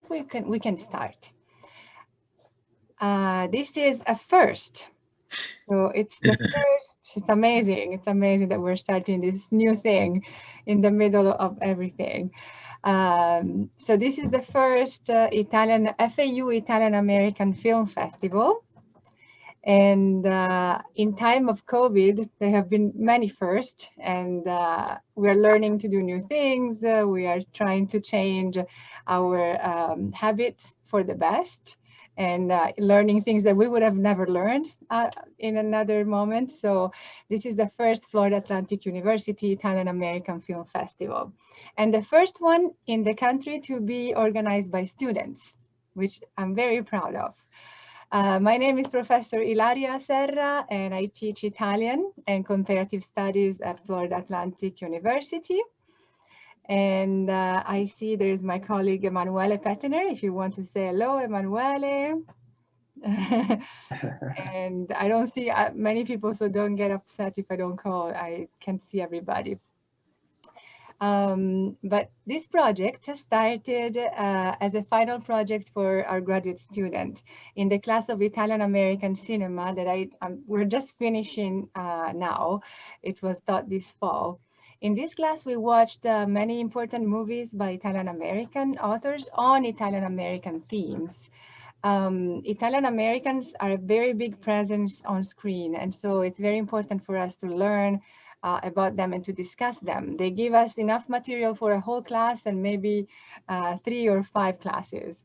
we can start. This is a first. So it's the first. It's amazing. It's amazing that we're starting this new thing in the middle of everything. So this is the first Italian FAU Italian American Film Festival. And in time of COVID, there have been many firsts, and we're learning to do new things. We are trying to change our habits for the best, and learning things that we would have never learned in another moment. So this is the first Florida Atlantic University Italian American Film Festival, and the first one in the country to be organized by students, which I'm very proud of. My name is Professor Ilaria Serra, and I teach Italian and Comparative Studies at Florida Atlantic University. And I see there's my colleague Emanuele Pettener, if you want to say hello, Emanuele. And I don't see many people, so don't get upset if I don't call. I can see everybody. But this project started as a final project for our graduate student in the class of Italian American cinema that we're just finishing now. It was taught this fall. In this class, we watched many important movies by Italian American authors on Italian American themes. Italian Americans are a very big presence on screen, and so it's very important for us to learn about them and to discuss them. They give us enough material for a whole class and maybe 3 or 5 classes.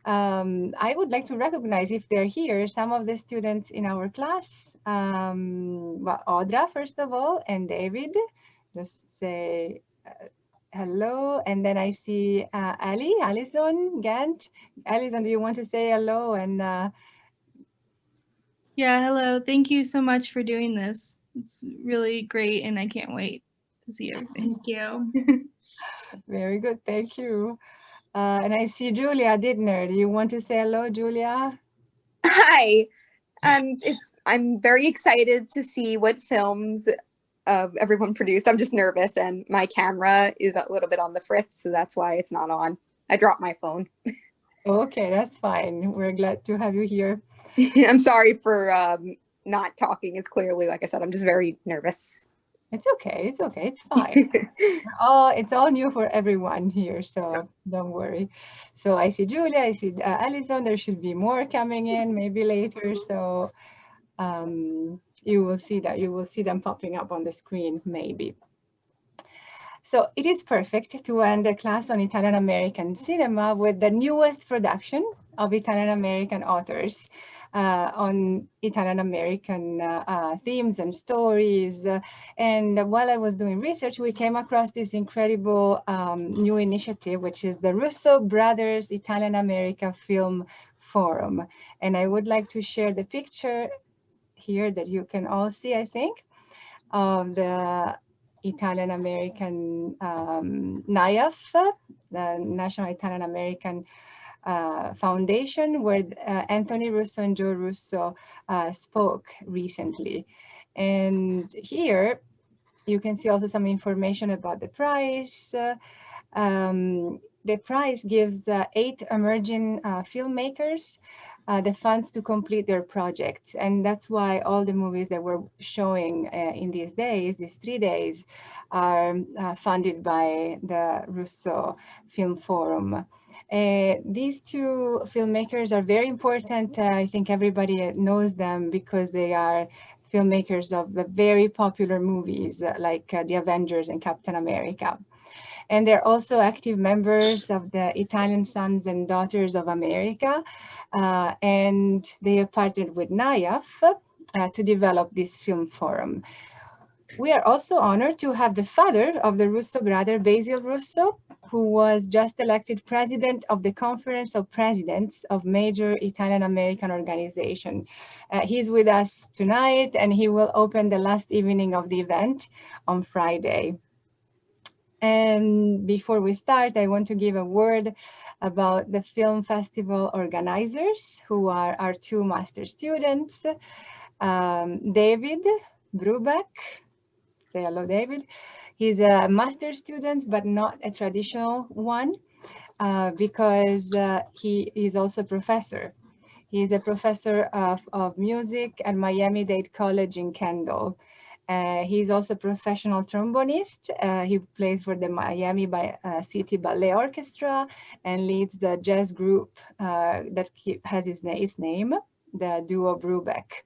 I would like to recognize, if they're here, some of the students in our class. Well, Odra, first of all, and David. Just say hello. And then I see Alison Gant. Alison, do you want to say hello? And yeah, hello. Thank you so much for doing this. It's really great, and I can't wait to see everything. Thank you. Very good, thank you. And I see Julia Didner. Do you want to say hello, Julia? Hi. I'm very excited to see what films everyone produced. I'm just nervous, and my camera is a little bit on the fritz, so that's why it's not on. I dropped my phone. Okay, that's fine. We're glad to have you here. I'm sorry for not talking as clearly. Like I said, I'm just very nervous. It's okay. It's okay. It's fine. It's all new for everyone here, so don't worry. So I see Julia, I see Alison. There should be more coming in, maybe later. So you will see that. You will see them popping up on the screen, maybe. So it is perfect to end a class on Italian American cinema with the newest production of Italian American authors on Italian American themes and stories. And while I was doing research, we came across this incredible new initiative, which is the Russo Brothers Italian America Film Forum. And I would like to share the picture here that you can all see, I think, of the Italian American NIAF, the National Italian American Foundation, where Anthony Russo and Joe Russo spoke recently. And here you can see also some information about the prize. The prize gives 8 emerging filmmakers the funds to complete their projects. And that's why all the movies that we're showing in these days, these 3 days, are funded by the Russo Film Forum. These 2 filmmakers are very important. I think everybody knows them because they are filmmakers of the very popular movies like The Avengers and Captain America. And they're also active members of the Italian Sons and Daughters of America. And they have partnered with NIAF to develop this film forum. We are also honored to have the father of the Russo brother, Basil Russo, who was just elected president of the Conference of Presidents of major Italian American organization. He's with us tonight, and he will open the last evening of the event on Friday. And before we start, I want to give a word about the film festival organizers, who are our 2 master students. David Brubeck, say hello, David. He's a master student, but not a traditional one. because he is also a professor. He is a professor of music at Miami-Dade College in Kendall. He's also a professional trombonist. He plays for the Miami City Ballet Orchestra and leads the jazz group that has its name, the duo Brubeck.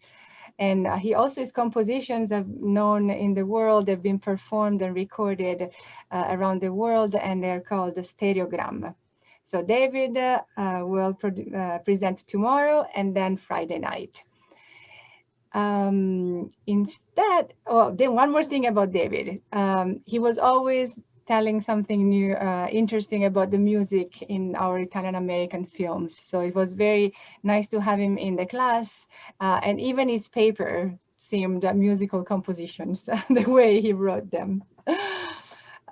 And he also, his compositions are known in the world. They've been performed and recorded around the world, and they're called the stereogram. So David will present tomorrow and then Friday night. Instead, then one more thing about David. He was always telling something new, interesting about the music in our Italian-American films. So it was very nice to have him in the class. And even his paper seemed musical compositions, the way he wrote them.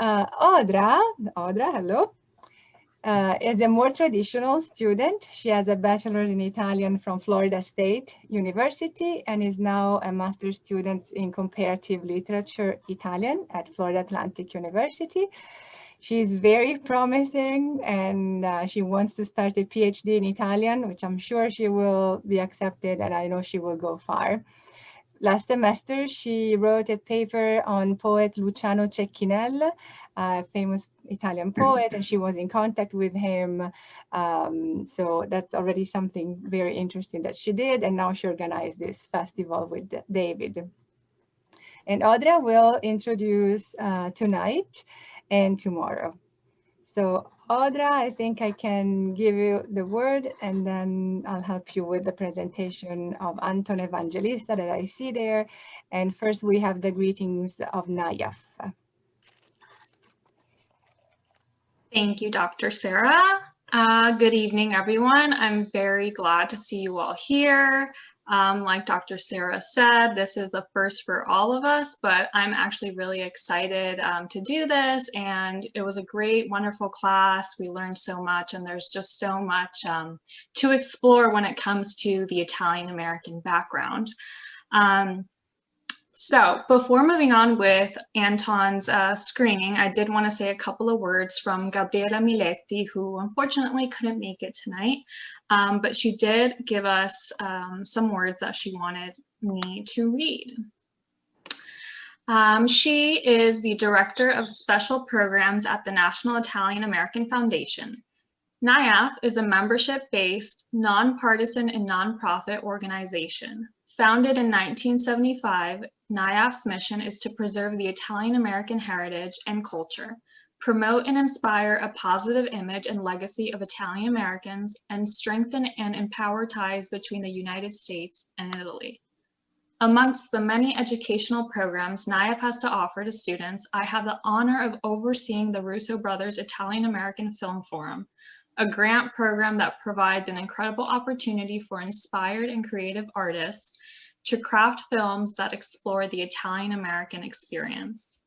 Odra, hello. Is a more traditional student. She has a bachelor's in Italian from Florida State University and is now a master's student in comparative literature Italian at Florida Atlantic University. She's very promising and she wants to start a PhD in Italian, which I'm sure she will be accepted and I know she will go far. Last semester, she wrote a paper on poet Luciano Cecchinel, a famous Italian poet, and she was in contact with him. So that's already something very interesting that she did. And now she organized this festival with David. And Odra will introduce tonight and tomorrow. So Odra, I think I can give you the word and then I'll help you with the presentation of Anton Evangelista that I see there. And first we have the greetings of NIAF. Thank you, Dr. Serra. Good evening, everyone. I'm very glad to see you all here. Like Dr. Serra said, this is a first for all of us, but I'm actually really excited to do this. And it was a great, wonderful class. We learned so much, and there's just so much to explore when it comes to the Italian-American background. So before moving on with Anton's screening, I did want to say a couple of words from Gabriela Miletti, who unfortunately couldn't make it tonight, but she did give us some words that she wanted me to read. She is the Director of Special Programs at the National Italian American Foundation. NIAF is a membership-based, nonpartisan and nonprofit organization. Founded in 1975, NIAF's mission is to preserve the Italian-American heritage and culture, promote and inspire a positive image and legacy of Italian Americans, and strengthen and empower ties between the United States and Italy. Amongst the many educational programs NIAF has to offer to students, I have the honor of overseeing the Russo Brothers Italian-American Film Forum, a grant program that provides an incredible opportunity for inspired and creative artists to craft films that explore the Italian-American experience.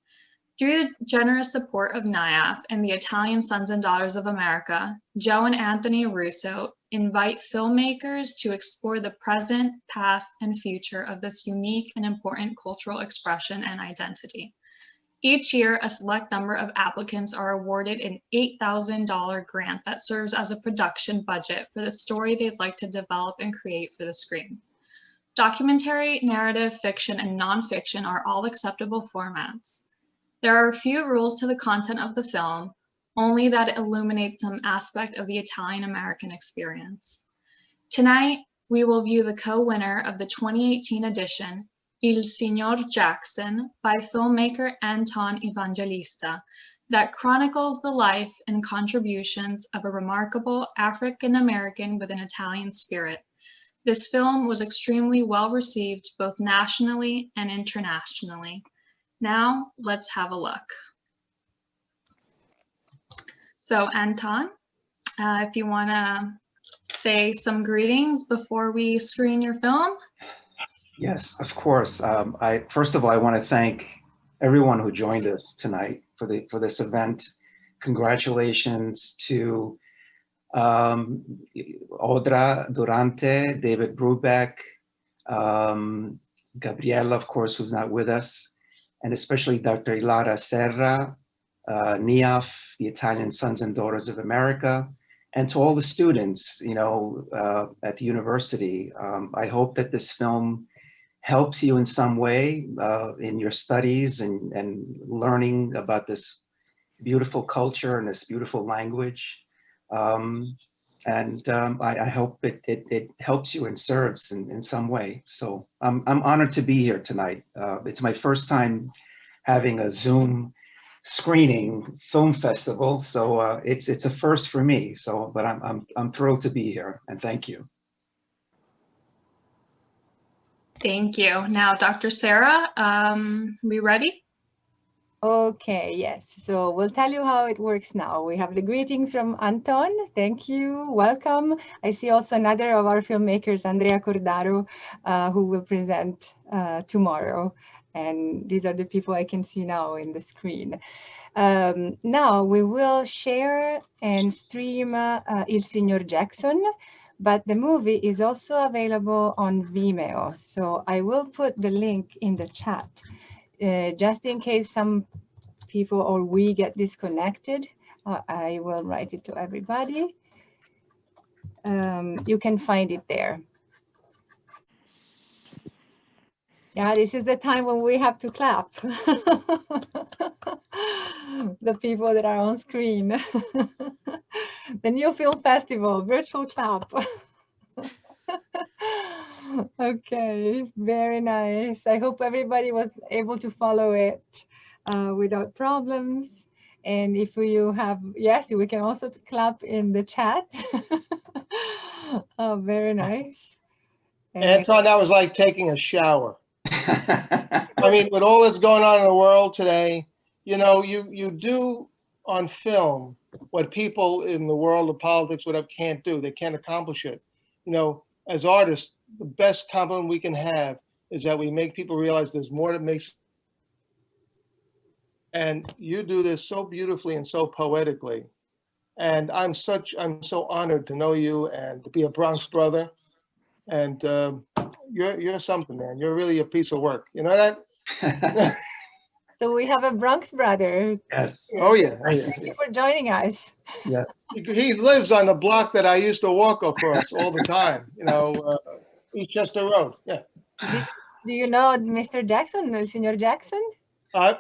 Through the generous support of NIAF and the Italian Sons and Daughters of America, Joe and Anthony Russo invite filmmakers to explore the present, past, and future of this unique and important cultural expression and identity. Each year, a select number of applicants are awarded an $8,000 grant that serves as a production budget for the story they'd like to develop and create for the screen. Documentary, narrative, fiction, and nonfiction are all acceptable formats. There are a few rules to the content of the film, only that it illuminates some aspect of the Italian-American experience. Tonight, we will view the co-winner of the 2018 edition, Il Signor Jackson, by filmmaker Anton Evangelista, that chronicles the life and contributions of a remarkable African-American with an Italian spirit. This film was extremely well received both nationally and internationally. Now, let's have a look. So Anton, if you want to say some greetings before we screen your film. Yes, of course. First of all, I want to thank everyone who joined us tonight for this event. Congratulations to Odra, Dorante, David Brubeck, Gabriella, of course, who's not with us, and especially Dr. Ilaria Serra, NIAF, the Italian Sons and Daughters of America, and to all the students, at the university. I hope that this film helps you in some way in your studies and learning about this beautiful culture and this beautiful language. I hope it helps you and serves in some way. So I'm honored to be here tonight. It's my first time having a Zoom screening film festival, so it's a first for me. So, but I'm thrilled to be here, and thank you. Thank you. Now, Dr. Sarah, we ready? Okay, yes. So we'll tell you how it works now. We have the greetings from Anton. Thank you. Welcome. I see also another of our filmmakers, Andrea Cordaro, who will present tomorrow. And these are the people I can see now in the screen. Now we will share and stream Il Signor Jackson, but the movie is also available on Vimeo. So I will put the link in the chat. Just in case some people or we get disconnected, I will write it to everybody. You can find it there. Yeah, this is the time when we have to clap. The people that are on screen. The New Film Festival, virtual clap. Okay, very nice. I hope everybody was able to follow it without problems. And if you have, yes, we can also clap in the chat. Oh, very nice. Anton, that was like taking a shower. I mean, with all that's going on in the world today, you do on film what people in the world of politics, whatever, can't do. They can't accomplish it. As artists, the best compliment we can have is that we make people realize there's more that makes. And you do this so beautifully and so poetically. And I'm so honored to know you and to be a Bronx brother. And you're something, man. You're really a piece of work. You know that? So we have a Bronx brother. Yes. Oh yeah. Thank you for joining us. Yeah. He lives on the block that I used to walk across all the time. Eastchester Road. Yeah. Do you know Mr. Jackson, Signor Jackson? I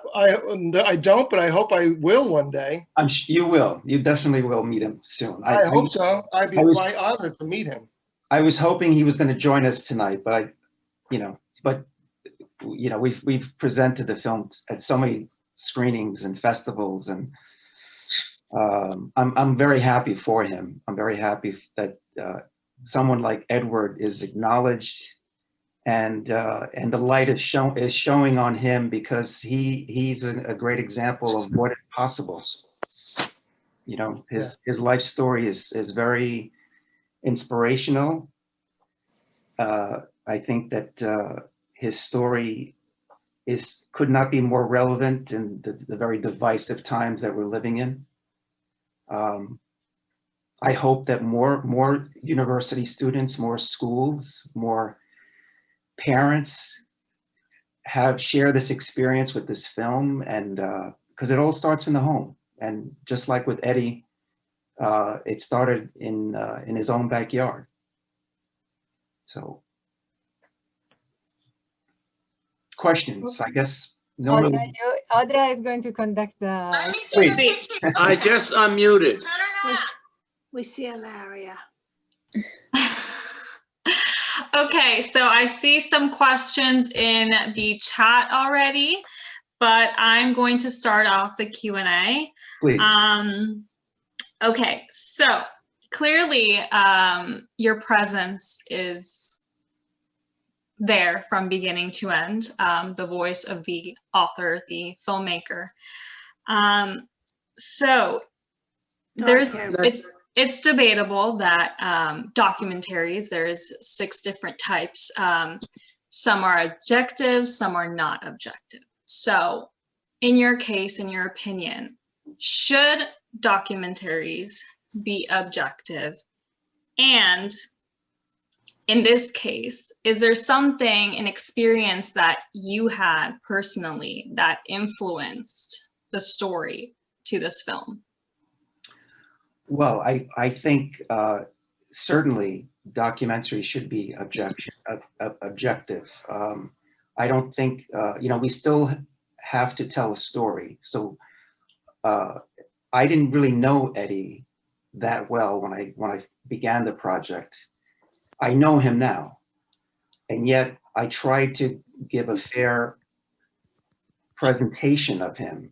don't, but I hope I will one day. You will. You definitely will meet him soon. I hope so. I'd be quite honored to meet him. I was hoping he was going to join us tonight, but we've presented the film at so many screenings and festivals, and I'm very happy for him. I'm very happy that someone like Edward is acknowledged, and the light is showing on him, because he's a great example of what is possible. His life story is very inspirational. I think that his story could not be more relevant in the very divisive times that we're living in. I hope that more university students, more schools, more parents share this experience with this film, and because it all starts in the home. And just like with Eddie, it started in his own backyard. So, questions, I guess. Odra is going to conduct the... Wait. I just unmuted. We see Ilaria. Okay, so I see some questions in the chat already, but I'm going to start off the Q&A. Please. Okay, so clearly your presence is there from beginning to end, the voice of the author, the filmmaker. So it's debatable that documentaries, there's 6 different types. Some are objective, some are not objective. So in your case, in your opinion, should documentaries be objective? And in this case, is there something, an experience that you had personally that influenced the story to this film? Well, I think certainly documentaries should be objective. I don't think, we still have to tell a story. So I didn't really know Eddie that well when I began the project. I know him now, and yet I tried to give a fair presentation of him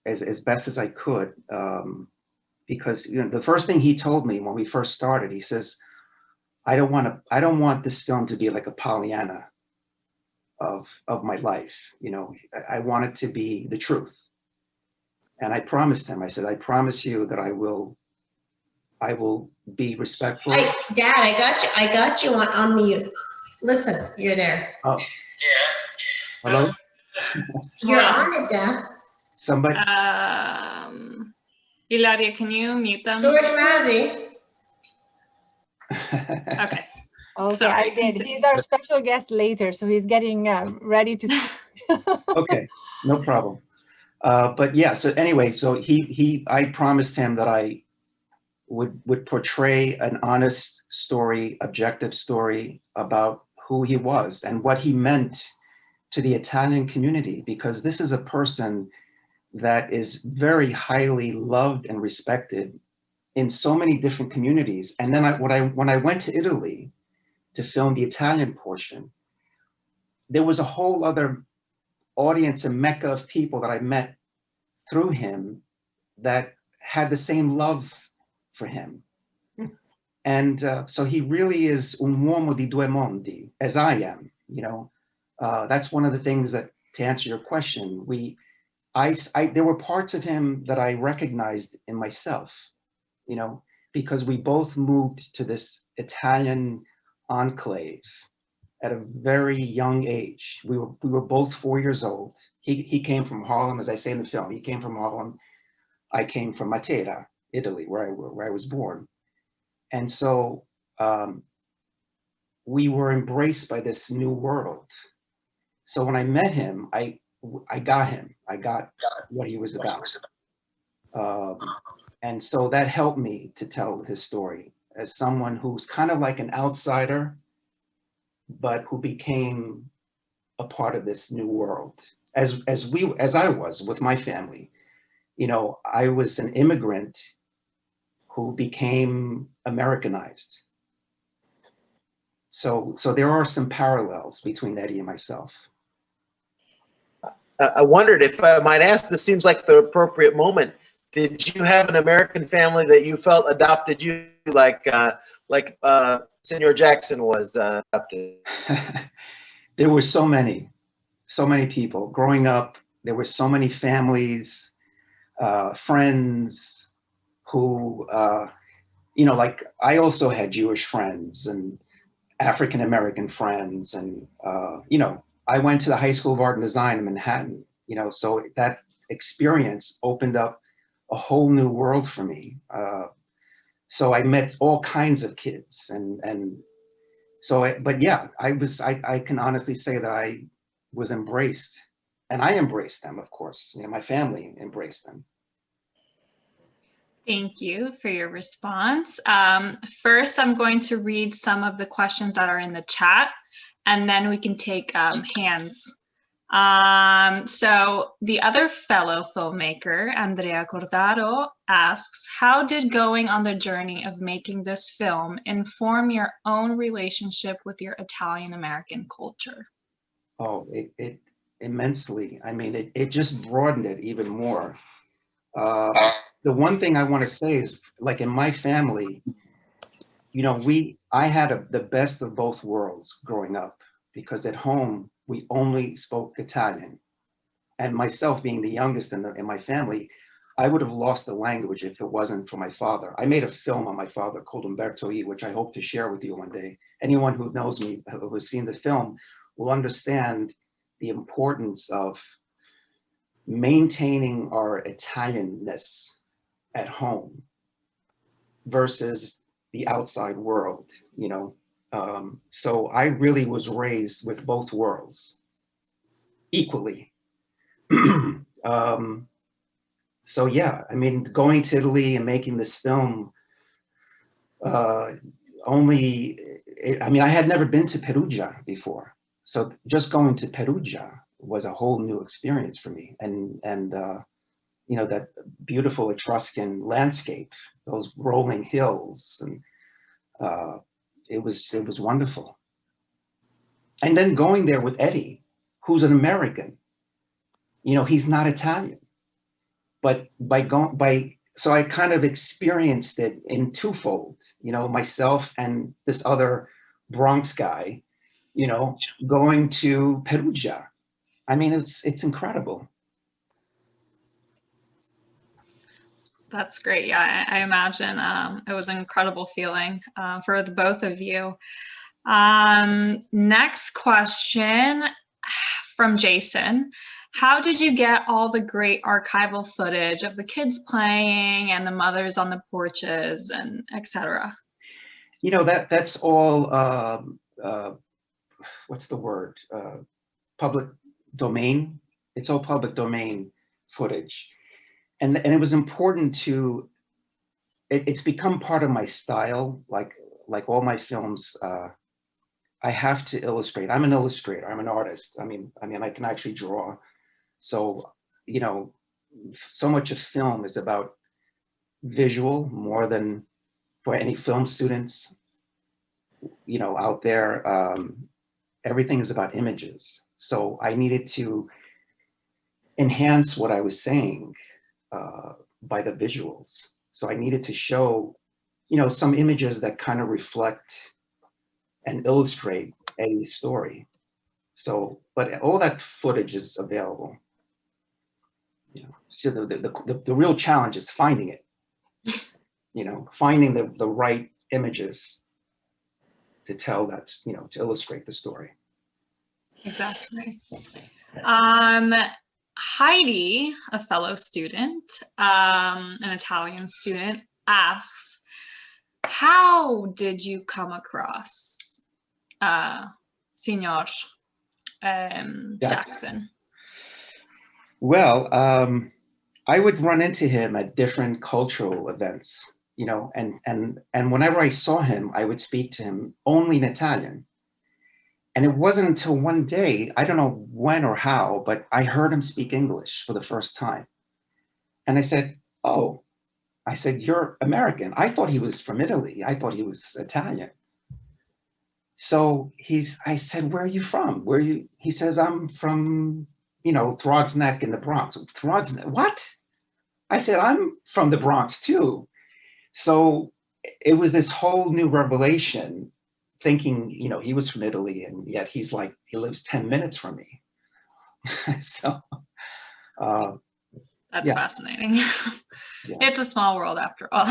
as best as I could. Because the first thing he told me when we first started, he says, I don't want this film to be like a Pollyanna of my life. I want it to be the truth. And I promised him, I said, I promise you that I will be respectful. Hey, Dad, I got you on mute. Listen, you're there. Oh. Hello? You're on it, Dad. Somebody? Ilaria, can you mute them? George Mazzei. Okay. Okay, Sorry, I did. He's our special guest later, so he's getting ready to. Okay, no problem. But yeah, so anyway, so I promised him that I would portray an honest story, objective story about who he was and what he meant to the Italian community, because this is a person that is very highly loved and respected in so many different communities. And then when I went to Italy to film the Italian portion, there was a whole other audience, a mecca of people that I met through him that had the same love for him. And so he really is un uomo di due mondi, as I am. That's one of the things that, to answer your question, there were parts of him that I recognized in myself, because we both moved to this Italian enclave at a very young age. We were both 4 years old. He came from Harlem, as I say in the film. He came from Harlem. I came from Matera, Italy, where I was born. And so we were embraced by this new world. So when I met him, I got him. I got what he was about. And so that helped me to tell his story as someone who's kind of like an outsider, but who became a part of this new world. As I was with my family. I was an immigrant who became Americanized. So there are some parallels between Eddie and myself. I wondered if I might ask, this seems like the appropriate moment. Did you have an American family that you felt adopted you like Signor Jackson was adopted? There were so many people. Growing up, there were so many families, friends who, like I also had Jewish friends and African-American friends. And, I went to the High School of Art and Design in Manhattan, so that experience opened up a whole new world for me. So I met all kinds of kids and so, but yeah, I can honestly say that I was embraced, and I embraced them, of course. My family embraced them. Thank you for your response. First, I'm going to read some of the questions that are in the chat, and then we can take hands. So the other fellow filmmaker, Andrea Cordaro, asks, how did going on the journey of making this film inform your own relationship with your Italian-American culture? Oh, it immensely. I mean, it just broadened it even more. The one thing I want to say is, like in my family, I had the best of both worlds growing up, because at home, we only spoke Italian. And myself being the youngest in my family, I would have lost the language if it wasn't for my father. I made a film on my father called Umberto E, which I hope to share with you one day. Anyone who knows me, who has seen the film, will understand the importance of maintaining our Italianness at home versus the outside world, So I really was raised with both worlds equally. So yeah, I mean, going to Italy and making this film, I mean, I had never been to Perugia before. So just going to Perugia was a whole new experience for me. And you know, that beautiful Etruscan landscape, those rolling hills, and it was wonderful. And then going there with Eddie, who's an American, you know, he's not Italian, but so I kind of experienced it in twofold, you know, myself and this other Bronx guy, you know, going to Perugia. I mean, it's incredible. That's great. Yeah, I imagine it was an incredible feeling for the both of you. Next question from Jason. How did you get all the great archival footage of the kids playing and the mothers on the porches and etc.? You know, that's all, what's the word? Public domain. It's all public domain footage. And it was important to, it's become part of my style, like all my films, I have to illustrate. I'm an illustrator, I'm an artist. I mean, I can actually draw. So, you know, so much of film is about visual more than for any film students, you know, out there. Everything is about images. So I needed to enhance what I was saying by the visuals. So I needed to show, you know, some images that kind of reflect and illustrate Eddie's story. So, but all that footage is available. You know, so the real challenge is finding it. You know, finding the right images to tell that, you know, to illustrate the story. Exactly. Heidi, a fellow student, an Italian student, asks, how did you come across Signor Jackson? Well, I would run into him at different cultural events, you know, and whenever I saw him, I would speak to him only in Italian. And it wasn't until one day, I don't know when or how, but I heard him speak English for the first time. And I said, oh, I said, you're American. I thought he was from Italy. I thought he was Italian. So I said, where are you from? He says, I'm from, you know, Throgs Neck in the Bronx. Throgs Neck, what? I said, I'm from the Bronx too. So it was this whole new revelation, thinking, you know, he was from Italy, and yet he lives 10 minutes from me. So that's fascinating. Yeah. It's a small world after all.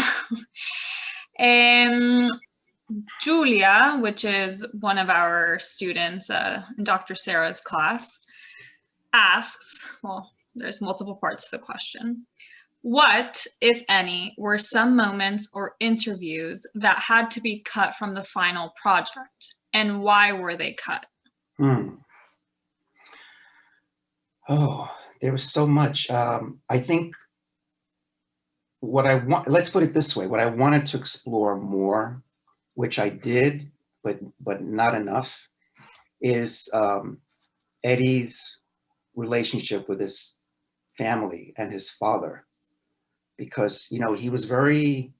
Julia, which is one of our students in Dr. Sarah's class, asks, well, there's multiple parts to the question. What, if any, were some moments or interviews that had to be cut from the final project, and why were they cut? Oh, there was so much. I think let's put it this way, what I wanted to explore more, which I did, but not enough, is Eddie's relationship with his family and his father. Because, you know, he was very,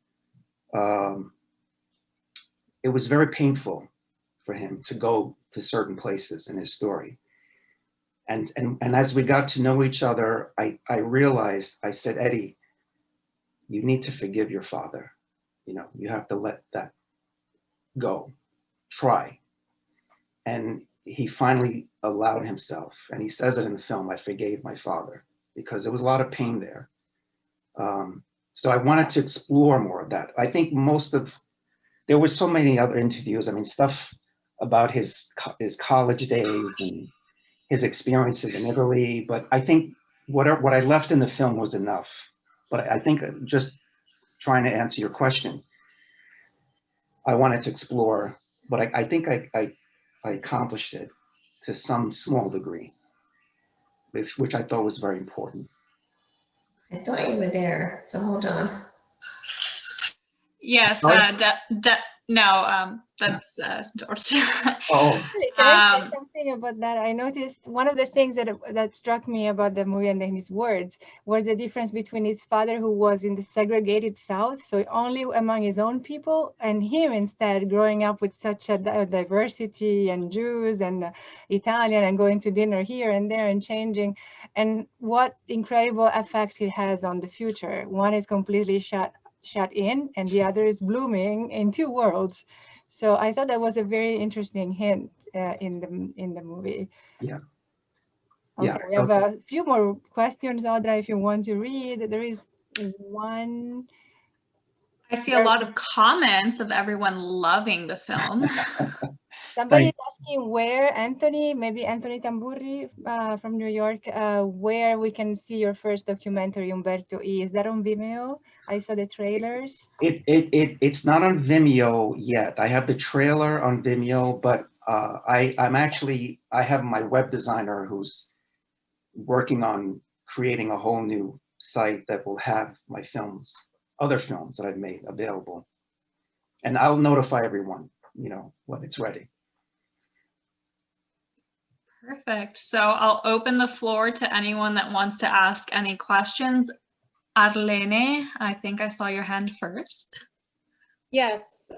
it was very painful for him to go to certain places in his story. And as we got to know each other, I realized, I said, Eddie, you need to forgive your father. You know, you have to let that go, try. And he finally allowed himself, and he says it in the film, I forgave my father, because there was a lot of pain there. So I wanted to explore more of that. I think there were so many other interviews. I mean, stuff about his college days and his experiences in Italy. But I think what I left in the film was enough. But I think just trying to answer your question, I wanted to explore, but I think I accomplished it to some small degree, which I thought was very important. I thought you were there, so hold on. Yes, no, that's George. Can I say something about that? I noticed one of the things that struck me about the movie and then his words was the difference between his father, who was in the segregated South, so only among his own people, and him instead growing up with such a diversity and Jews and Italian and going to dinner here and there and changing, and what incredible effect it has on the future. One is completely shut in and the other is blooming in two worlds. So I thought that was a very interesting hint in the movie. Yeah. Okay, Yeah. we have a few more questions, Odra, if you want to read. There is one. I see a lot of comments of everyone loving the film. Somebody is asking where, Anthony, maybe Anthony Tamburri from New York, where we can see your first documentary, Umberto E. Is that on Vimeo? I saw the trailers. It's not on Vimeo yet. I have the trailer on Vimeo, but I have my web designer who's working on creating a whole new site that will have my films, other films that I've made available. And I'll notify everyone, when it's ready. Perfect. So I'll open the floor to anyone that wants to ask any questions. Arlene, I think I saw your hand first. Yes,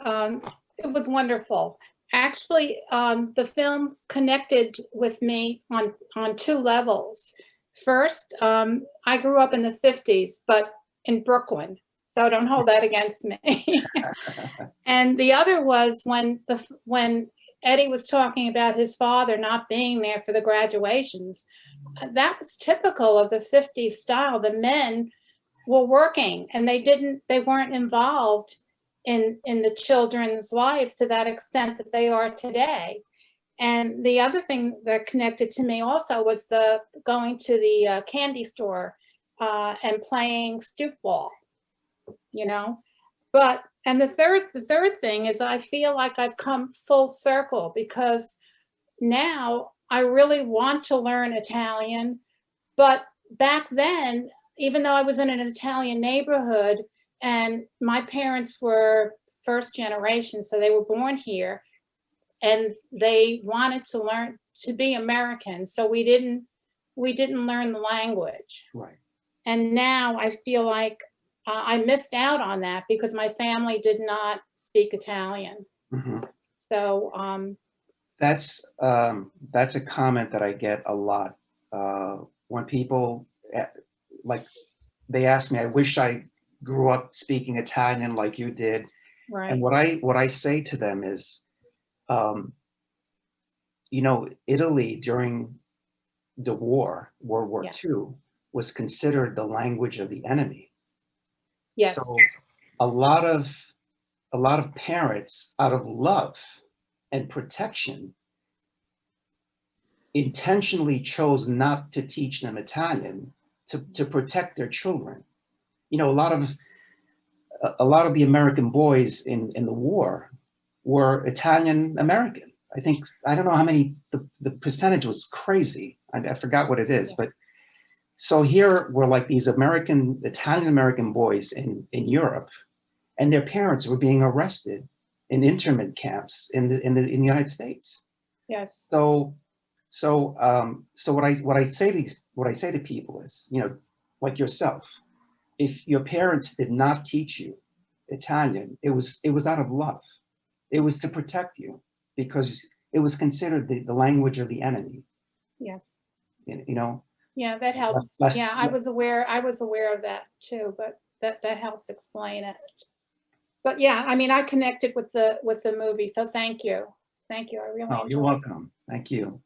it was wonderful. Actually, the film connected with me on two levels. First, I grew up in the 50s, but in Brooklyn, so don't hold that against me. And the other was when Eddie was talking about his father not being there for the graduations. That was typical of the 50s style. The men were working and they weren't involved in the children's lives to that extent that they are today. And the other thing that connected to me also was the going to the candy store and playing stoop ball, But and the third thing is I feel like I've come full circle because now I really want to learn Italian. But back then, even though I was in an Italian neighborhood and my parents were first generation, so they were born here and they wanted to learn to be American. So we didn't learn the language. Right. And now I feel like I missed out on that because my family did not speak Italian. Mm-hmm. So that's a comment that I get a lot when people they ask me, I wish I grew up speaking Italian like you did. Right. And what I say to them is, Italy during the World War II was considered the language of the enemy. Yes. So a lot of parents, out of love and protection, intentionally chose not to teach them Italian to protect their children. A lot of the American boys in the war were Italian American. I don't know how many, the percentage was crazy. I forgot what it is, but so here were like these Italian American boys in Europe, and their parents were being arrested in internment camps in the United States. Yes. So what I say to people is, like yourself, if your parents did not teach you Italian, it was out of love. It was to protect you because it was considered the language of the enemy. Yes. Yeah, that helps. I was aware of that too, but that helps explain it. But yeah, I mean, I connected with the movie, so thank you. I really enjoyed it. You're welcome. Thank you.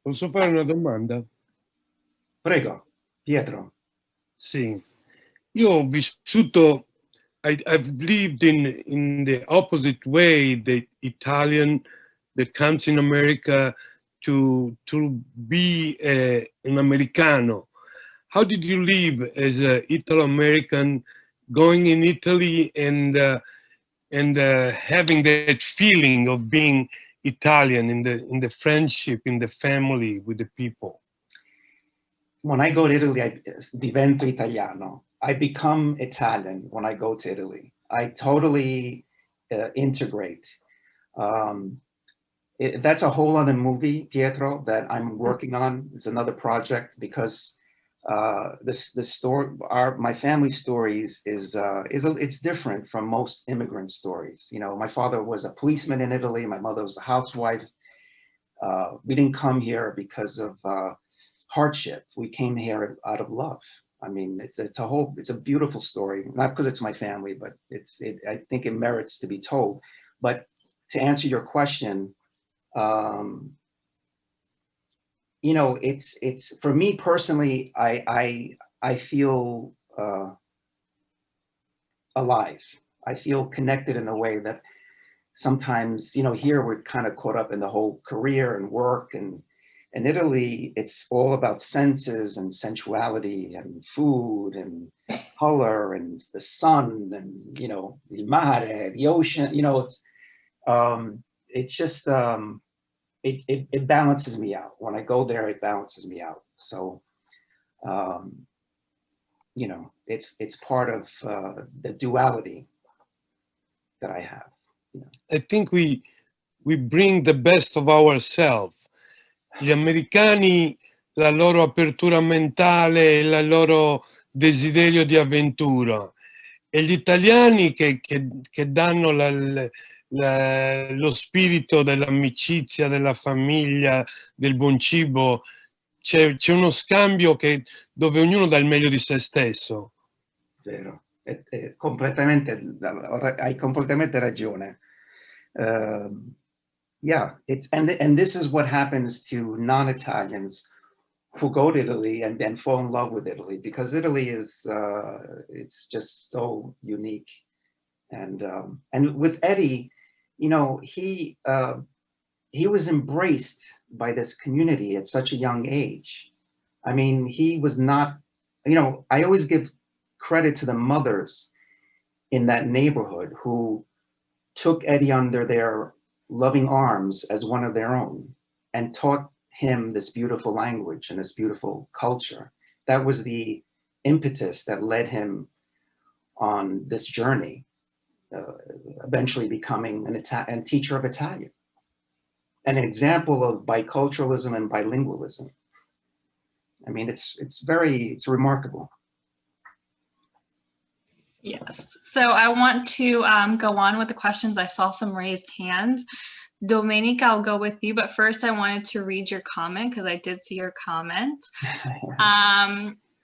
Posso fare una domanda? Prego, Pietro. Sì, io ho vissuto, I've lived in the opposite way, the Italian that comes in America to be an Americano. How did you live as an Italo-American going in Italy and having that feeling of being Italian in the friendship, in the family, with the people? when I go to Italy, I divento italiano. I become Italian when I go to Italy. I totally integrate. That's a whole other movie, Pietro, that I'm working on. It's another project because the story, my family stories it's different from most immigrant stories. You know, my father was a policeman in Italy. My mother was a housewife. We didn't come here because of hardship. We came here out of love. I mean, it's a beautiful story, not because it's my family, but I think it merits to be told. But to answer your question, you know, it's for me personally, I feel alive. I feel connected in a way that sometimes, you know, here we're kind of caught up in the whole career and work, and in Italy, it's all about senses and sensuality and food and color and the sun and, you know, il mare, the ocean, you know, it's just, it balances me out. When I go there, it balances me out. So, you know, it's part of the duality that I have. You know. I think we bring the best of ourselves. Gli americani, la loro apertura mentale, il loro desiderio di avventura, e gli italiani che danno lo spirito dell'amicizia, della famiglia, del buon cibo. C'è uno scambio dove ognuno dà il meglio di se stesso. Vero, completamente, hai completamente ragione. Yeah, and this is what happens to non-Italians who go to Italy and then fall in love with Italy, because Italy is it's just so unique. And with Eddie, you know, he was embraced by this community at such a young age. I mean, he was not, you know, I always give credit to the mothers in that neighborhood who took Eddie under their loving arms as one of their own and taught him this beautiful language and this beautiful culture. That was the impetus that led him on this journey, eventually becoming a teacher of Italian, an example of biculturalism and bilingualism. I mean, it's remarkable. Yes. So I want to go on with the questions. I saw some raised hands. Domenica, I'll go with you, but first I wanted to read your comment because I did see your comment.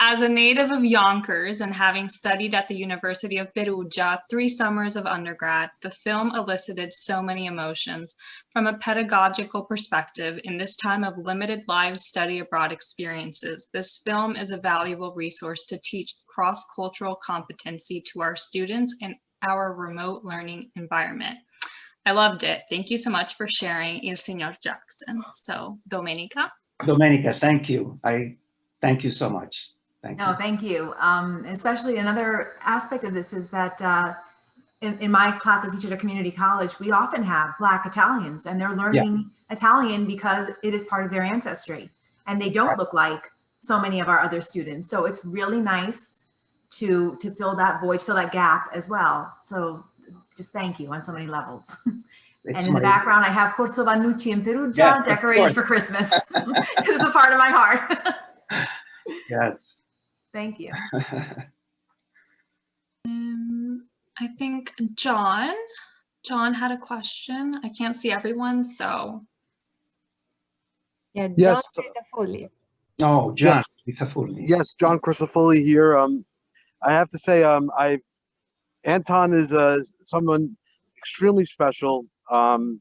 As a native of Yonkers and having studied at the University of Perugia 3 summers of undergrad, the film elicited so many emotions. From a pedagogical perspective, in this time of limited live study abroad experiences, this film is a valuable resource to teach cross-cultural competency to our students in our remote learning environment. I loved it. Thank you so much for sharing, Il Signor Jackson. So, Domenica. Domenica, thank you. Thank you so much. Thank you. Especially another aspect of this is that in my class I teach at a community college, we often have Black Italians, and they're learning Italian because it is part of their ancestry, and they don't look like so many of our other students. So it's really nice to fill that void, fill that gap as well. So just thank you on so many levels. And in the background, I have Corso Vannucci in Perugia decorated for Christmas. This is a part of my heart. Yes. Thank you. I think John had a question. I can't see everyone, so. Yeah, Yes. John Crisafulli. Oh, John Crisafulli. Yes, John Crisafulli here. I have to say, Anton is someone extremely special. When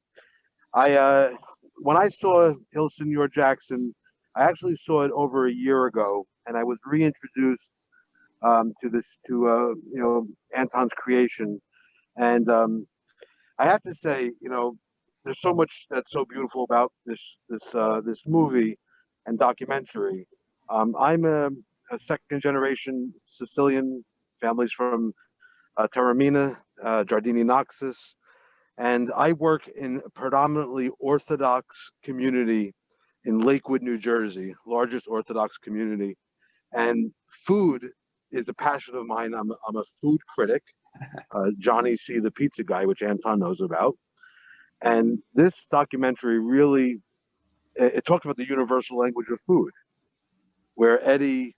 I saw Il Signor Jackson, I actually saw it over a year ago, and I was reintroduced to Anton's creation. And I have to say, there's so much that's so beautiful about this movie and documentary. I'm a second generation Sicilian, families from Taormina, Giardini Naxos, and I work in a predominantly Orthodox community in Lakewood, New Jersey, largest Orthodox community. And food is a passion of mine. I'm a food critic, Johnny C. the Pizza Guy, which Anton knows about. And this documentary really, it talked about the universal language of food, where Eddie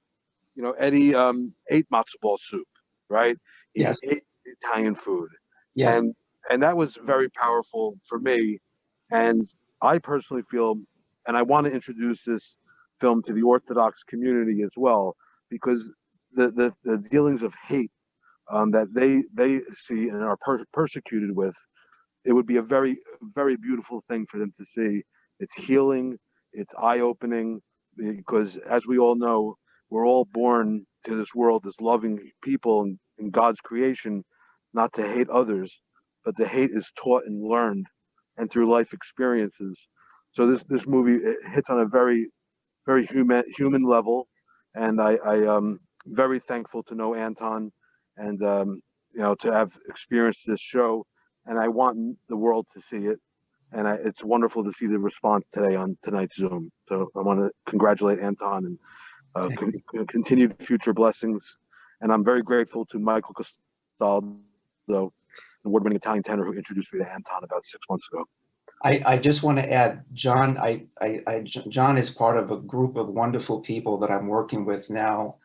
ate matzo ball soup, right? He Yes. ate Italian food. Yes. And that was very powerful for me. And I personally feel, and I want to introduce this film to the Orthodox community as well, because the dealings of hate that they see and are persecuted with, it would be a very, very beautiful thing for them to see. It's healing, it's eye-opening, because as we all know, we're all born to this world as loving people in God's creation, not to hate others, but the hate is taught and learned and through life experiences. So this movie, it hits on a very, very human level, and I'm very thankful to know Anton and to have experienced this show, and I want the world to see it. And it's wonderful to see the response today on tonight's Zoom. So I want to congratulate Anton and continued future blessings. And I'm very grateful to Michael Castaldo, an award-winning Italian tenor who introduced me to Anton about 6 months ago. I just want to add, John, John is part of a group of wonderful people that I'm working with now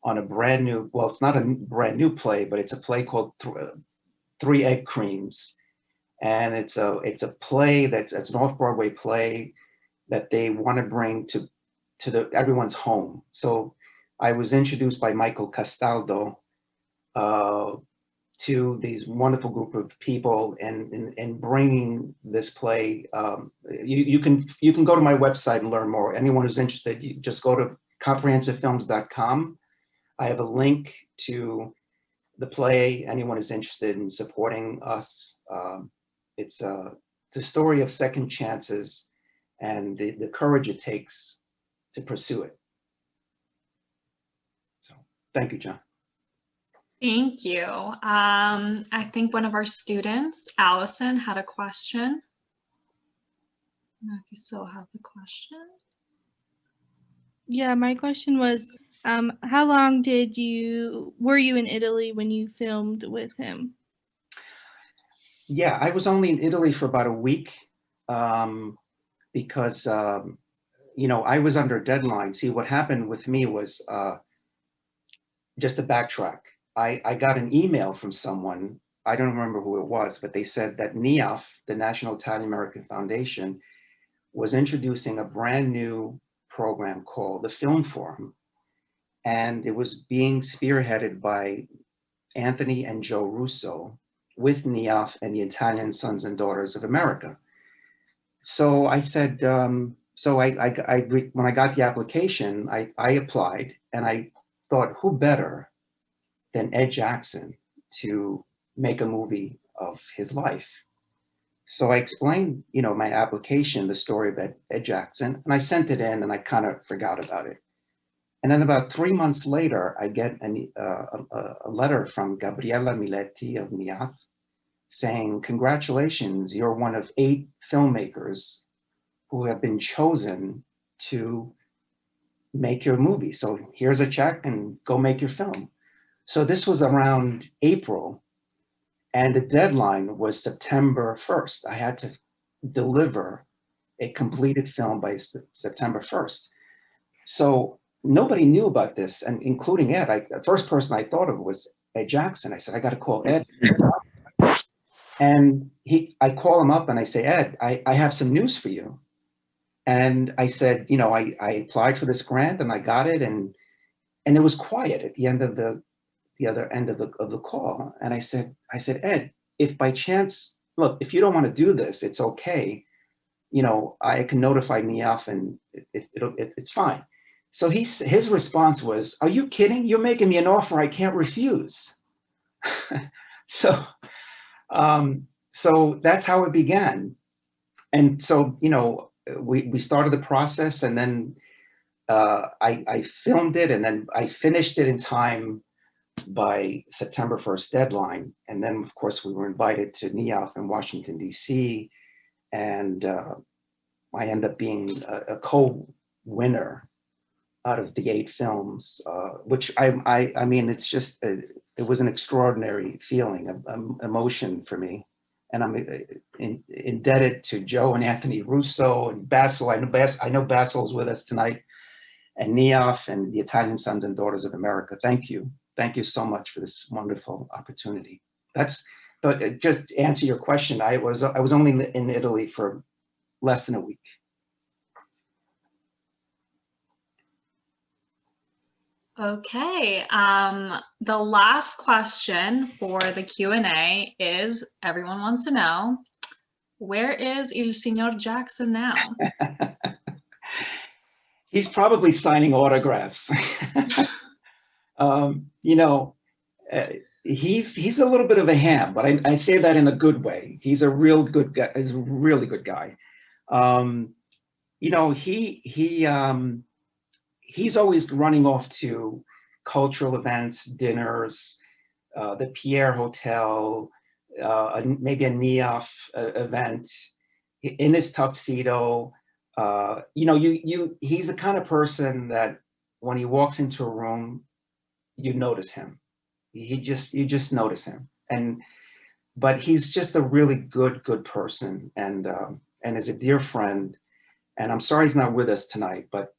on a brand new, well, it's not a brand new play, but it's a play called Three Egg Creams. And it's a play it's an off-Broadway play that they want to bring to everyone's home. So I was introduced by Michael Castaldo to these wonderful group of people and bringing this play. You can go to my website and learn more. Anyone who's interested, you just go to comprehensivefilms.com. I have a link to the play. Anyone who's interested in supporting us. It's a story of second chances and the courage it takes to pursue it. So thank you, John. Thank you. I think one of our students, Allison, had a question. I don't know if you still have the question. Yeah, my question was, how long were you in Italy when you filmed with him? Yeah, I was only in Italy for about a week because, I was under deadline. See, what happened with me was, just to backtrack, I got an email from someone, I don't remember who it was, but they said that NIAF, the National Italian American Foundation, was introducing a brand new program called the Film Forum. And it was being spearheaded by Anthony and Joe Russo with NIAF and the Italian Sons and Daughters of America. So I said, when I got the application, I applied, and I thought, who better than Ed Jackson to make a movie of his life? So I explained, my application, the story of Ed Jackson, and I sent it in, and I kind of forgot about it. And then about 3 months later, I get a letter from Gabriella Miletti of NIAF saying, congratulations, you're one of 8 filmmakers who have been chosen to make your movie. So here's a check and go make your film. So this was around April, and the deadline was September 1st. I had to deliver a completed film by September 1st. So nobody knew about this, and including Ed. The first person I thought of was Ed Jackson. I said, I got to call Ed. And I call him up and I say, Ed, I have some news for you. And I said, I applied for this grant and I got it, and it was quiet at the end of the other end of the call. And I said, Ed, if by chance, look, if you don't want to do this, it's okay. I can notify NIAF and it's fine. So his response was, are you kidding? You're making me an offer I can't refuse. So that's how it began. And so, we started the process, and then I filmed it, and then I finished it in time by September 1st deadline. And then, of course, we were invited to NIAF in Washington, D.C., and I ended up being a co-winner out of the 8 films, which I mean, it's just, it was an extraordinary feeling, emotion for me. And I'm indebted to Joe and Anthony Russo and Basil. I know Basil's with us tonight, and Neof and the Italian Sons and Daughters of America. Thank you. Thank you so much for this wonderful opportunity. But just to answer your question, I was only in Italy for less than a week. Okay, the last question for the Q&A is, everyone wants to know, where is Il Signor Jackson now? He's probably signing autographs. You know, he's a little bit of a ham, but I say that in a good way. He's a real good guy. He's a really good guy. You know, he's always running off to cultural events, dinners, the Pierre Hotel, maybe a Neof event, in his tuxedo. You know, he's the kind of person that when he walks into a room, you notice him. You just notice him. But he's just a really good person, and is a dear friend. And I'm sorry he's not with us tonight, but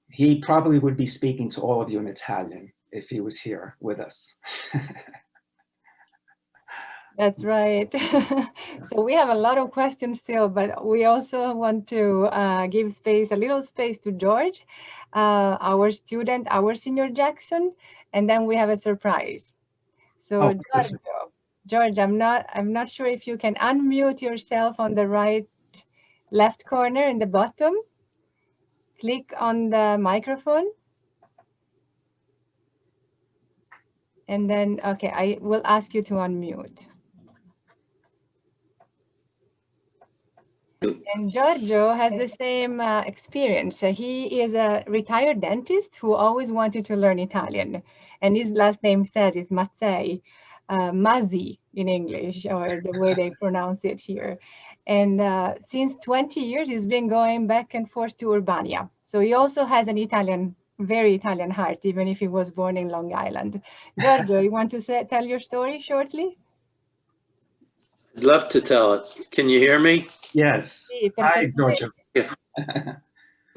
he probably would be speaking to all of you in Italian if he was here with us. That's right. So we have a lot of questions still, but we also want to give a little space to George, our student, our Senior Jackson, and then we have a surprise. So George, I'm not sure if you can unmute yourself on the left corner in the bottom. Click on the microphone. And then, okay, I will ask you to unmute. And Giorgio has the same experience. He is a retired dentist who always wanted to learn Italian. And his last name says it's Mazzei, Mazzei in English, or the way they pronounce it here. And since 20 years, he's been going back and forth to Urbania. So he also has an very Italian heart, even if he was born in Long Island. Giorgio, you want to tell your story shortly? I'd love to tell it. Can you hear me? Yes. Hi, Giorgio.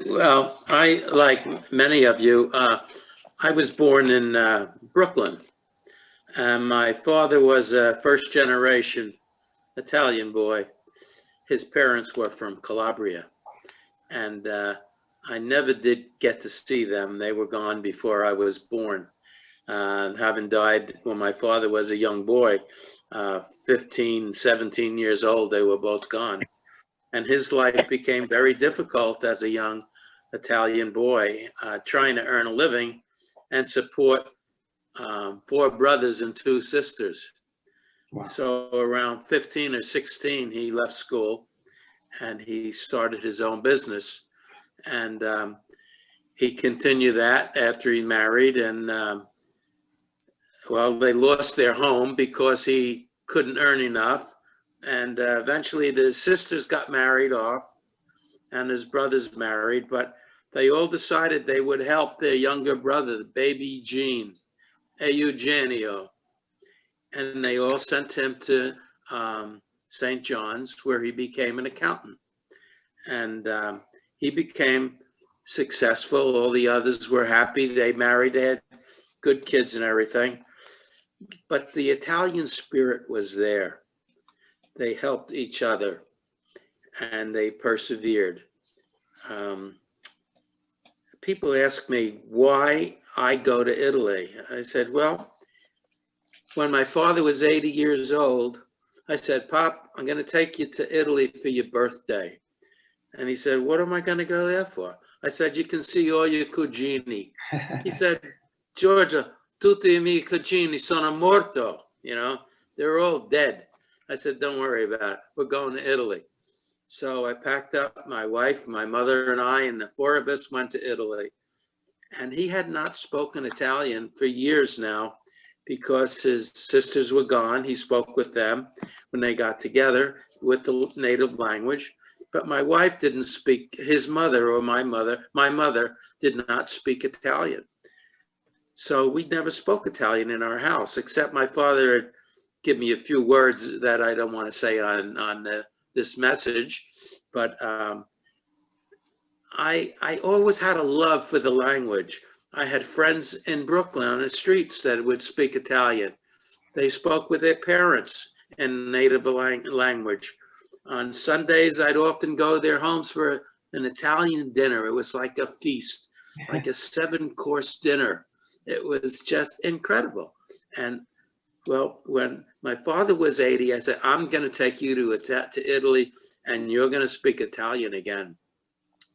Well, like many of you, I was born in Brooklyn. And my father was a first-generation Italian boy. His parents were from Calabria. And I never did get to see them. They were gone before I was born. Having died when my father was a young boy, 15, 17 years old, they were both gone. And his life became very difficult as a young Italian boy, trying to earn a living and support 4 brothers and 2 sisters. Wow. So around 15 or 16, he left school and he started his own business. And he continued that after he married, and well, they lost their home because he couldn't earn enough. And eventually the sisters got married off and his brothers married, but they all decided they would help their younger brother, baby Eugenio. And they all sent him to St. John's, where he became an accountant. And he became successful. All the others were happy. They married, they had good kids and everything. But the Italian spirit was there. They helped each other and they persevered. People ask me why I go to Italy. I said, well, when my father was 80 years old, I said, Pop, I'm going to take you to Italy for your birthday. And he said, what am I going to go there for? I said, you can see all your cugini. He said, Giorgio, tutti I miei cugini sono morto. You know, they're all dead. I said, don't worry about it. We're going to Italy. So I packed up my wife, my mother and I, and the 4 of us went to Italy. And he had not spoken Italian for years now because his sisters were gone. He spoke with them when they got together with the native language. but my wife didn't speak, his mother or my mother did not speak Italian. So we never spoke Italian in our house, except my father had given me a few words that I don't want to say on this message. But I always had a love for the language. I had friends in Brooklyn on the streets that would speak Italian. They spoke with their parents in native language. On Sundays, I'd often go to their homes for an Italian dinner. It was like a feast, like a 7-course dinner. It was just incredible. And well, when my father was 80, I said, I'm going to take you to Italy and you're going to speak Italian again.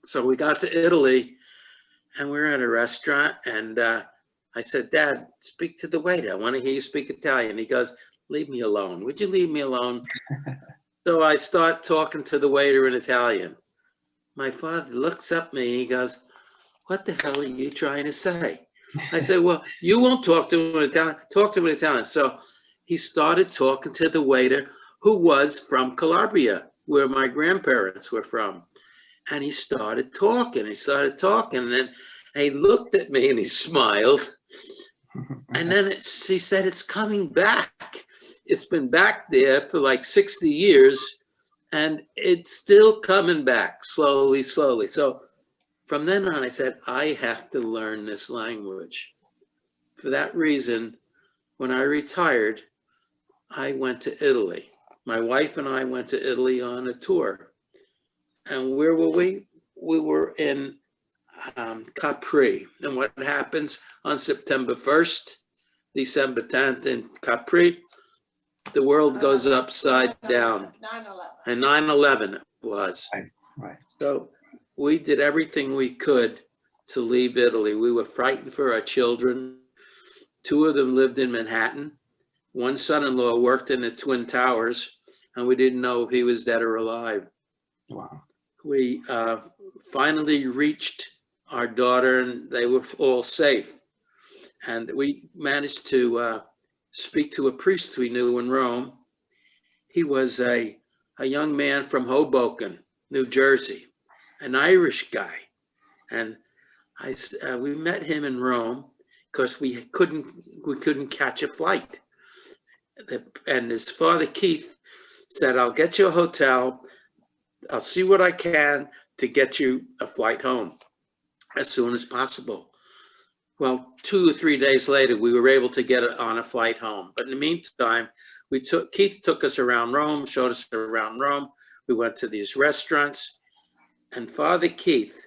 So we got to Italy and we were at a restaurant and I said, Dad, speak to the waiter. I want to hear you speak Italian. He goes, leave me alone. Would you leave me alone? So I start talking to the waiter in Italian. My father looks up at me. He goes, what the hell are you trying to say? I said, well, you won't talk to him in Italian. Talk to him in Italian. So he started talking to the waiter who was from Calabria, where my grandparents were from. And he started talking. And then he looked at me and he smiled. And then he said, it's coming back. It's been back there for like 60 years and it's still coming back slowly, slowly. So from then on, I said, I have to learn this language. For that reason, when I retired, I went to Italy. My wife and I went to Italy on a tour. And where were we? We were in Capri. And what happens on September 1st, December 10th in Capri, the world goes upside down. 9/11. And 9/11 it was. Right. So we did everything we could to leave Italy. We were frightened for our children. 2 of them lived in Manhattan. One son-in-law worked in the Twin Towers, and we didn't know if he was dead or alive. Wow. We finally reached our daughter, and they were all safe. And we managed to speak to a priest we knew in Rome. He was a young man from Hoboken, New Jersey, an Irish guy. And we met him in Rome because we couldn't catch a flight. And his father, Keith, said, I'll get you a hotel. I'll see what I can to get you a flight home as soon as possible. Well, 2 or 3 days later, we were able to get on a flight home. But in the meantime, Keith took us around Rome, showed us around Rome. We went to these restaurants. And Father Keith,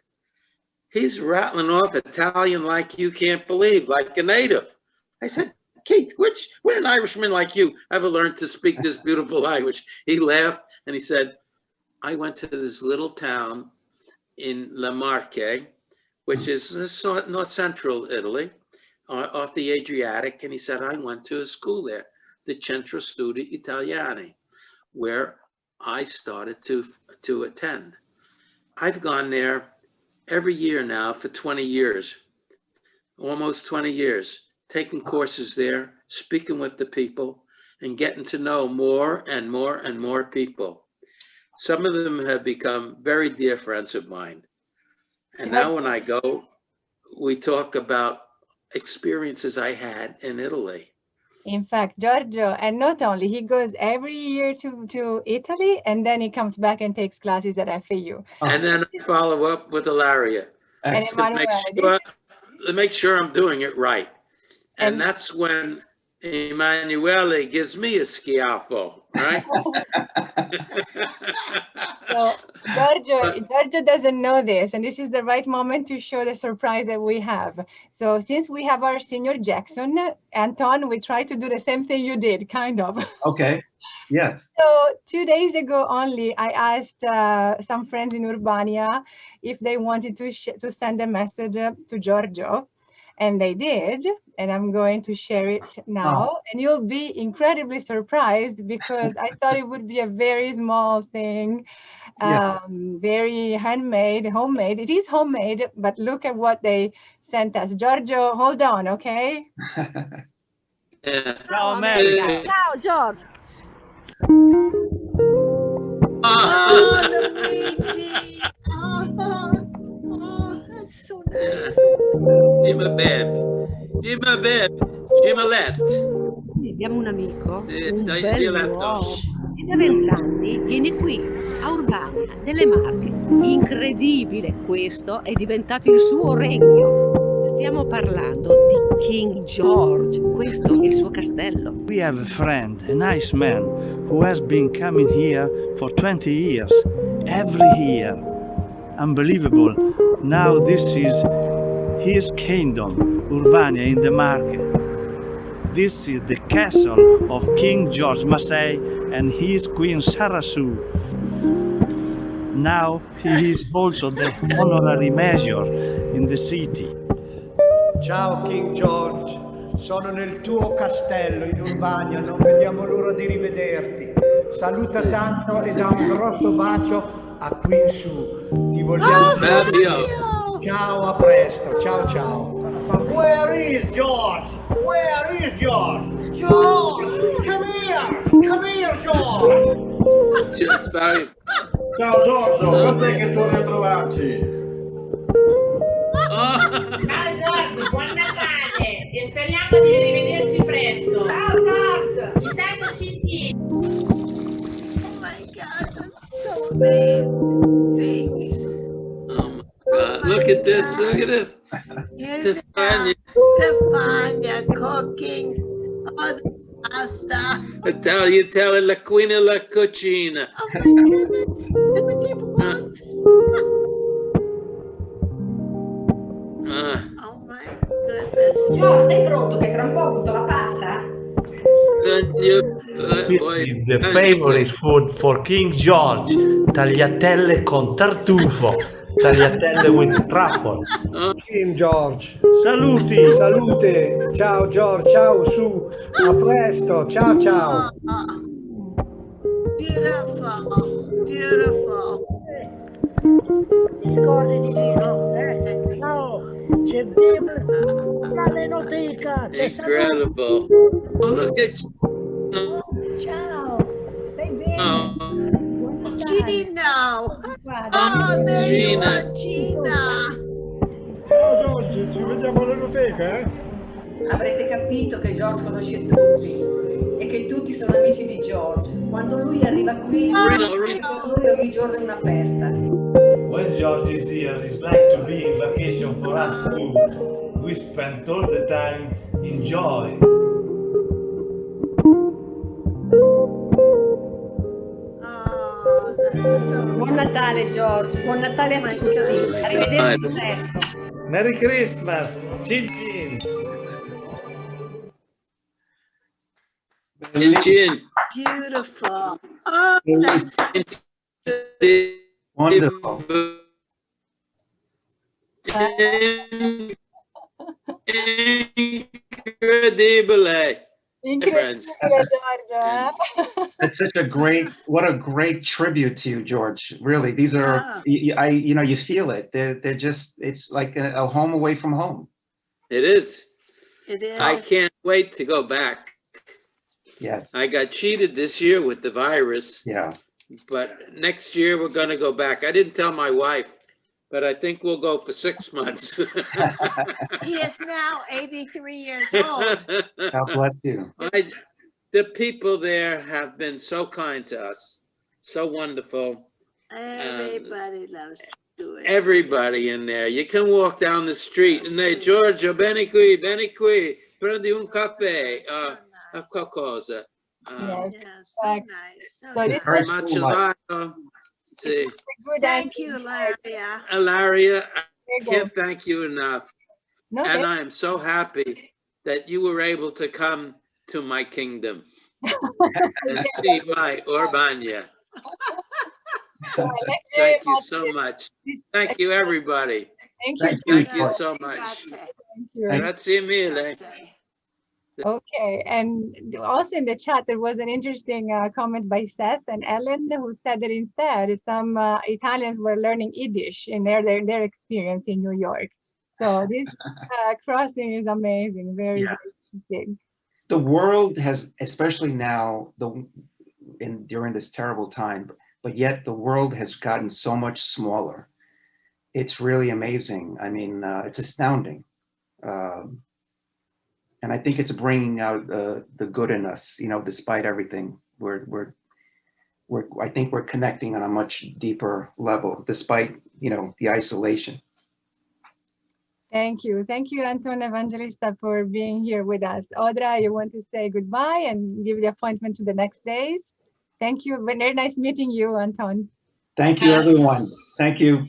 he's rattling off Italian like you can't believe, like a native. I said, Keith, would an Irishman like you ever learn to speak this beautiful language? He laughed and he said, I went to this little town in Le Marche, which is north central Italy, off the Adriatic. And he said, I went to a school there, the Centro Studi Italiani, where I started to attend. I've gone there every year now for 20 years, almost 20 years, taking courses there, speaking with the people, and getting to know more and more and more people. Some of them have become very dear friends of mine. And now when I go, we talk about experiences I had in Italy. In fact, Giorgio, and not only, he goes every year to Italy, and then he comes back and takes classes at FAU. And then I follow up with Ilaria And to make sure I'm doing it right. And that's when Emanuele gives me a schiaffo, right? So Giorgio doesn't know this, and this is the right moment to show the surprise that we have. So since we have our senior Jackson, Anton, we try to do the same thing you did, kind of. Okay, yes. So 2 days ago only, I asked some friends in Urbania if they wanted to send a message to Giorgio. And they did, and I'm going to share it now. Oh. And you'll be incredibly surprised because I thought it would be a very small thing, very homemade. It is homemade, but look at what they sent us. Giorgio, hold on, okay? Ciao, America. Ciao, George. Gimalet. Abbiamo un amico, un Dai bel dialettos. uomo, che da 20 anni viene qui, a Urbania, delle Marche. Incredibile, questo è diventato il suo regno. Stiamo parlando di King George, questo è il suo castello. We have a friend, a nice man, who has been coming here for 20 years, every year. Unbelievable. Now this is his kingdom, Urbania in the Marche. This is the castle of King George Mazzei and his queen Sarasu. Now he is also the honorary mayor in the city. Ciao King George, sono nel tuo castello in Urbania, non vediamo l'ora di rivederti. Saluta tanto e dà un grosso bacio a Queen Sue. Ti vogliamo bene. Ciao, a presto. Ciao ciao. Where is George? Where is George? George, come here! Come here, George! Ciao Giorgio, quando è che torni a trovarci? Ciao Giorgio, buon Natale e speriamo di rivederci presto. Ciao Giorgio, intanto Cici. Oh my God, that's so amazing. Look at this, look at this. Stefania cooking all the pasta. Tell la queen la cucina. Oh my goodness. Oh my goodness. Gio, stai pronto che tra un po' butto la pasta? This is the favorite food for King George, tagliatelle con tartufo, tagliatelle with truffle. King George. Saluti. Salute. Ciao George, ciao Su. A presto. Ciao ciao. Beautiful. Beautiful. Ti ricordi di Gino? Ciao, c'è Debra all'enoteca. Incredible. Oh, look at you. Ciao, stai bene? Gino. Oh, there you are, Gina. Ciao George, ci vediamo all'enoteca, eh? Avrete capito che George conosce tutti e che tutti sono amici di George. Quando lui arriva qui, ogni giorno è una festa. When George is here, it's like to be in vacation for us too. We spend all the time enjoy. Buon Natale George, buon Natale a tutti. Arrivederci presto. Merry Christmas, Cin. Beautiful. Oh, that's wonderful. Incredibile. It's such a what a great tribute to you, George. Really, these are, you feel it. They're just, it's like a home away from home. It is. It is. I can't wait to go back. Yes. I got cheated this year with the virus. Yeah. But next year we're going to go back. I didn't tell my wife, but I think we'll go for 6 months. He is now 83 years old. God bless you. The people there have been so kind to us, so wonderful. Everybody loves you. Everybody in there. You can walk down the street and they, Giorgio, vieni qui, prendi un caffè, qualcosa. Yes, so nice. So Very much gelato. See. Thank you, Ilaria. Ilaria, I can't thank you enough. And I am so happy that you were able to come to my kingdom and see my Urbania. Thank you so much. Thank you, everybody. Thank you so much. Grazie mille. Okay, and also in the chat, there was an interesting comment by Seth and Ellen who said that instead some Italians were learning Yiddish in their experience in New York. So this crossing is amazing, very interesting. The world has, especially now, during this terrible time, but yet the world has gotten so much smaller. it's really amazing. I mean, it's astounding. And I think it's bringing out the good in us, you know, despite everything. I think we're connecting on a much deeper level, despite, you know, the isolation. Thank you. Thank you, Anton Evangelista, for being here with us. Odra, you want to say goodbye and give the appointment to the next days? Thank you. Very nice meeting you, Anton. Thank you, everyone. Thank you.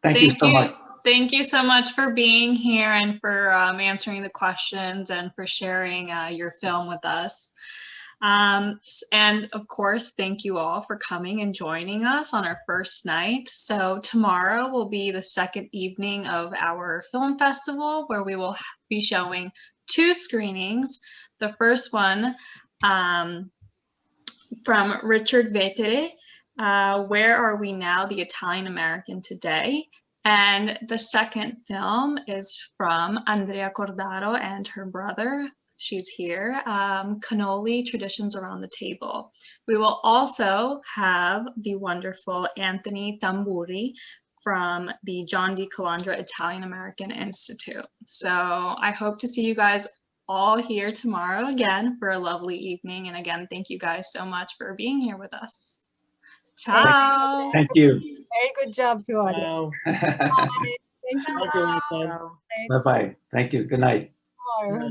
Thank you so much. Thank you so much for being here and for answering the questions and for sharing your film with us. And of course, thank you all for coming and joining us on our first night. So tomorrow will be the second evening of our film festival, where we will be showing 2 screenings. The first one from Richard Vetere, Where Are We Now? The Italian American Today. And the second film is from Andrea Cordaro and her brother. She's here, Cannoli, Traditions Around the Table. We will also have the wonderful Anthony Tamburi from the John D. Calandra Italian American Institute. So I hope to see you guys all here tomorrow again for a lovely evening. And again, thank you guys so much for being here with us. Ciao. Thank you. Very good job to all. Wow. Thank you. Thank you, Anton. Bye-bye. Thank you. Good night. Tomorrow.